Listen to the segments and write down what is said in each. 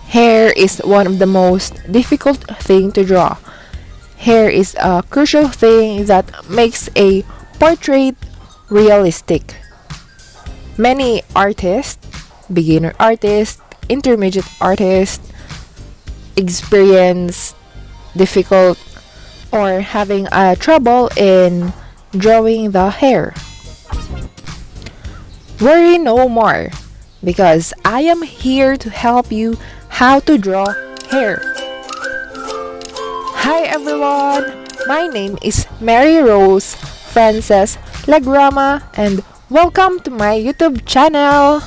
Hair is one of the most difficult thing to draw. Hair is a crucial thing that makes a portrait realistic. Many artists, beginner artists, intermediate artists, experience difficult or having a trouble in drawing the hair. Worry no more because I am here to help you how to draw hair. Hi everyone, my name is Mary Rose Frances Lagrama and welcome to my YouTube channel.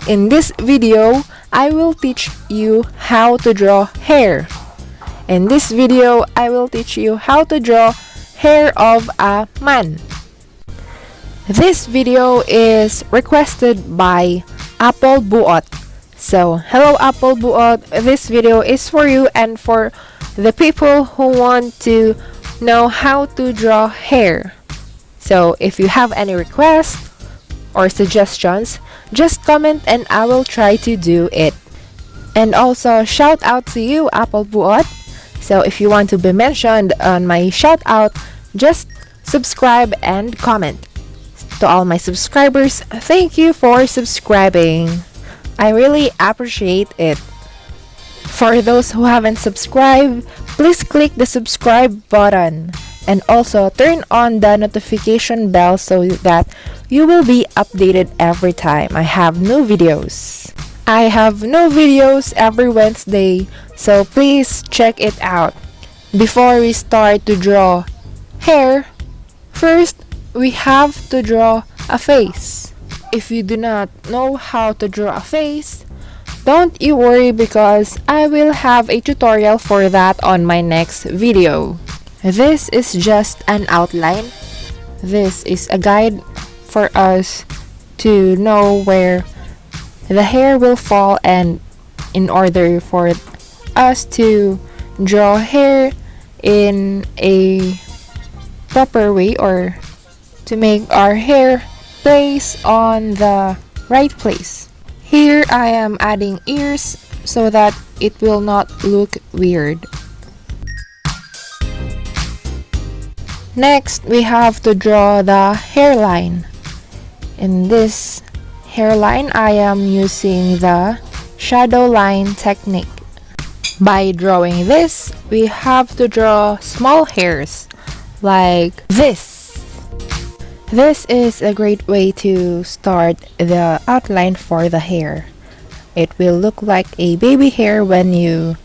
In this video, I will teach you how to draw hair. In this video, I will teach you how to draw hair of a man. This video is requested by Apple Buot. So, hello Apple Buot, this video is for you and for the people who want to know how to draw hair. So, if you have any requests or suggestions, just comment and I will try to do it. And also, shout out to you Apple Buot. So, if you want to be mentioned on my shout out, just subscribe and comment. To all my subscribers, thank you for subscribing. I really appreciate it. For those who haven't subscribed, please click the subscribe button and also turn on the notification bell so that you will be updated every time I have new videos. I have new videos every Wednesday, so please check it out. Before we start to draw hair, first we have to draw a face. If you do not know how to draw a face, don't you worry because I will have a tutorial for that on my next video. This is just an outline. This is a guide for us to know where the hair will fall, and in order for us to draw hair in a proper way or to make our hair place on the right place. Here I am adding ears so that it will not look weird. Next, we have to draw the hairline. In this hairline, I am using the shadow line technique. By drawing this, we have to draw small hairs like this. This is a great way to start the outline for the hair. It will look like a baby hair when you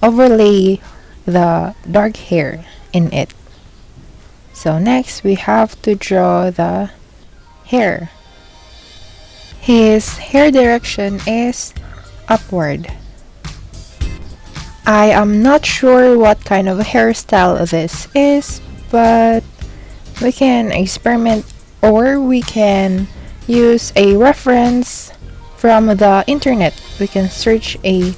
overlay the dark hair in it. So next we have to draw the hair. His hair direction is upward. I am not sure what kind of hairstyle this is, but we can experiment or we can use a reference from the internet. We can search a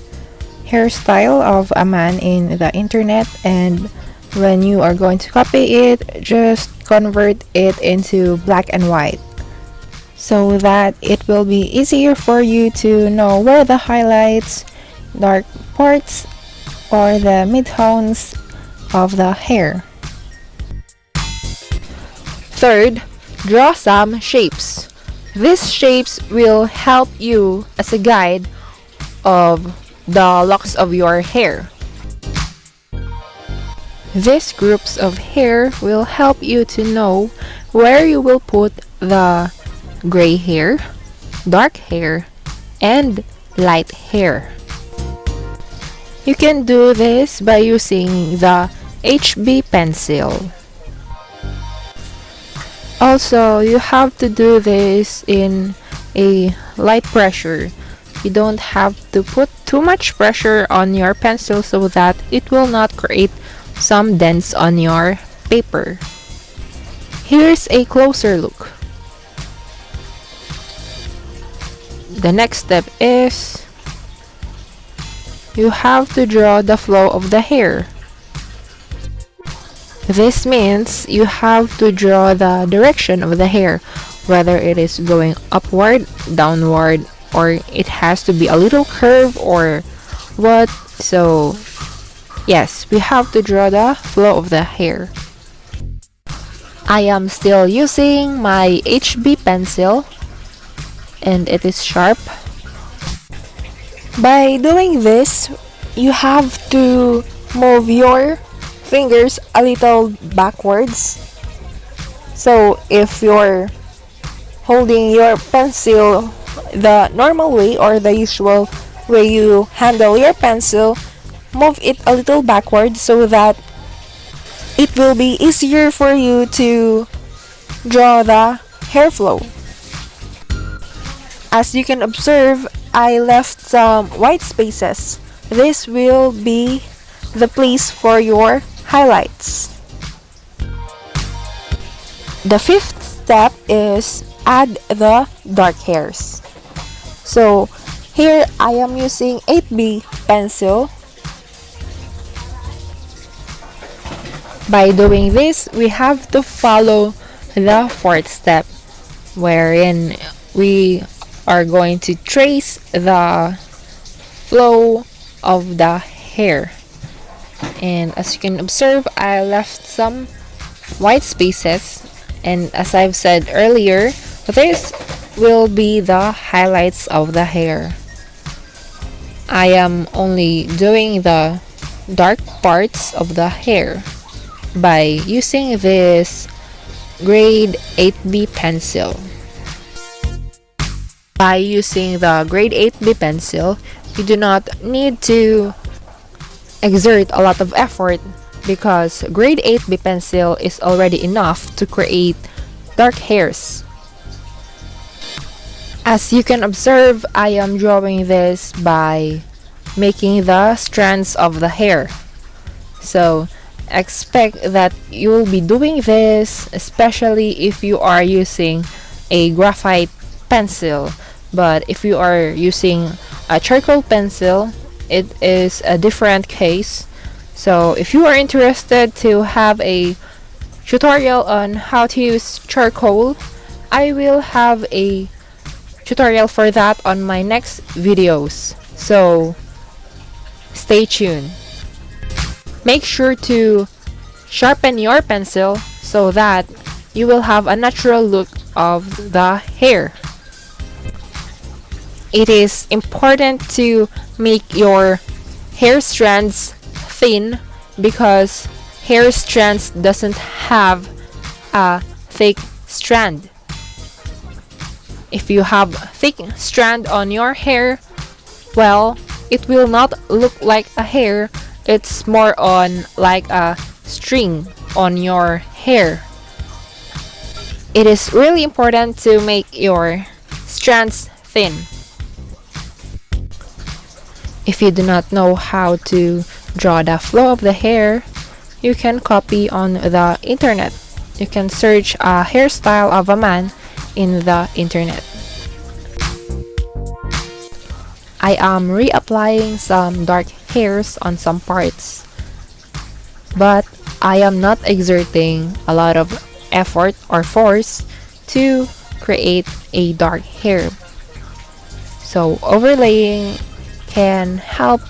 hairstyle of a man in the internet, and when you are going to copy it, just convert it into black and white so that it will be easier for you to know where the highlights, dark parts, or the midtones of the hair. Third, draw some shapes. These shapes will help you as a guide of the locks of your hair. These groups of hair will help you to know where you will put the gray hair, dark hair, and light hair. You can do this by using the HB pencil. Also, you have to do this in a light pressure. You don't have to put too much pressure on your pencil so that it will not create some dents on your paper. Here's a closer look. The next step is you have to draw the flow of the hair. This means you have to draw the direction of the hair, whether it is going upward, downward, or it has to be a little curve or What? So, yes, we have to draw the flow of the hair. I am still using my HB pencil and it is sharp. By doing this, you have to move your fingers a little backwards. So if you're holding your pencil the normal way or the usual way you handle your pencil, move it a little backwards so that it will be easier for you to draw the hair flow. As you can observe, I left some white spaces. This will be the place for your highlights. The fifth step is add the dark hairs. So here I am using 8B pencil. By doing this, we have to follow the fourth step, wherein we are going to trace the flow of the hair. And as you can observe, I left some white spaces, and as I've said earlier, this will be the highlights of the hair. I am only doing the dark parts of the hair by using this grade 8B pencil. By using the grade 8B pencil, you do not need to exert a lot of effort because grade 8B pencil is already enough to create dark hairs. As you can observe, I am drawing this by making the strands of the hair. So expect that you will be doing this, especially if you are using a graphite pencil. But if you are using a charcoal pencil, it is a different case. So if you are interested to have a tutorial on how to use charcoal, I will have a tutorial for that on my next videos. So stay tuned. Make sure to sharpen your pencil so that you will have a natural look of the hair. It is important to make your hair strands thin because hair strands doesn't have a thick strand. If you have thick strand on your hair, well, it will not look like a hair. It's more on like a string on your hair. It is really important to make your strands thin. If you do not know how to draw the flow of the hair, you can copy on the internet. You can search a hairstyle of a man in the internet. I am reapplying some dark hairs on some parts, but I am not exerting a lot of effort or force to create a dark hair. So overlaying can help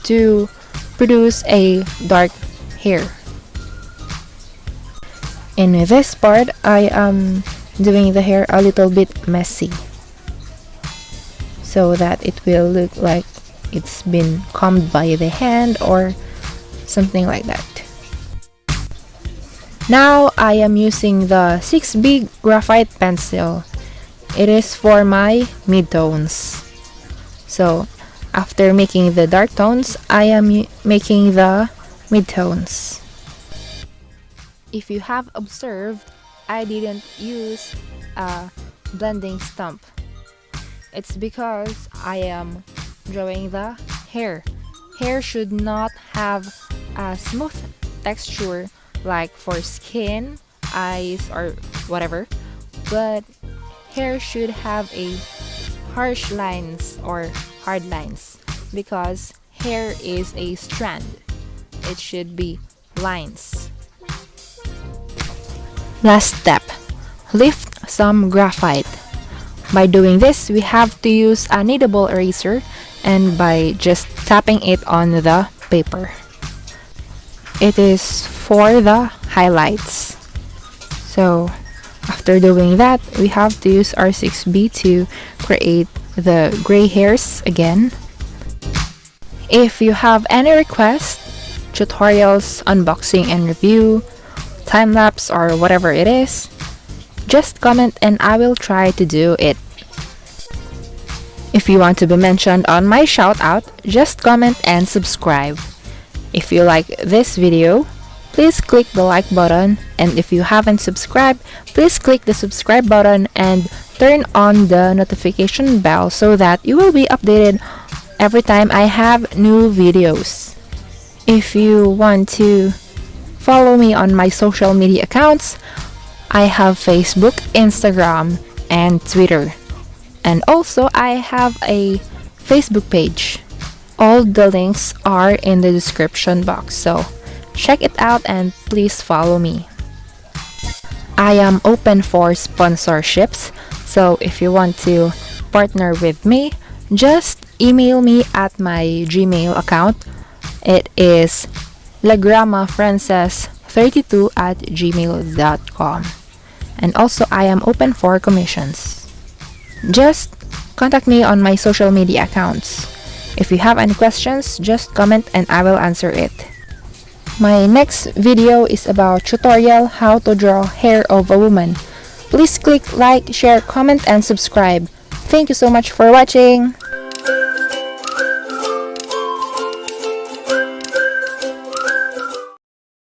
to produce a dark hair. In this part, I am doing the hair a little bit messy so that it will look like it's been combed by the hand or something like that. Now I am using the 6B graphite pencil. It is for my midtones. So after making the dark tones, I am making the midtones. If you have observed, I didn't use a blending stump. It's because I am drawing the hair. Hair should not have a smooth texture like for skin, eyes, or whatever, but hair should have a harsh lines or hard lines because hair is a strand. It should be lines. Last step, lift some graphite. By doing this, we have to use a kneadable eraser and by just tapping it on the paper. It is for the highlights. So after doing that, we have to use our 6B to create the gray hairs again. If you have any requests, tutorials, unboxing and review, time-lapse or whatever it is, just comment and I will try to do it. If you want to be mentioned on my shout-out, just comment and subscribe. If you like this video, please click the like button, and if you haven't subscribed, please click the subscribe button and turn on the notification bell so that you will be updated every time I have new videos. If you want to follow me on my social media accounts, I have Facebook, Instagram, and Twitter. And also I have a Facebook page. All the links are in the description box, so check it out and please follow me. I am open for sponsorships, so if you want to partner with me, just email me at my Gmail account. It is lagramafrances32@gmail.com. And also I am open for commissions. Just contact me on my social media accounts. If you have any questions, just comment and I will answer it. My next video is about tutorial how to draw hair of a woman. Please click like, share, comment, and subscribe. Thank you so much for watching.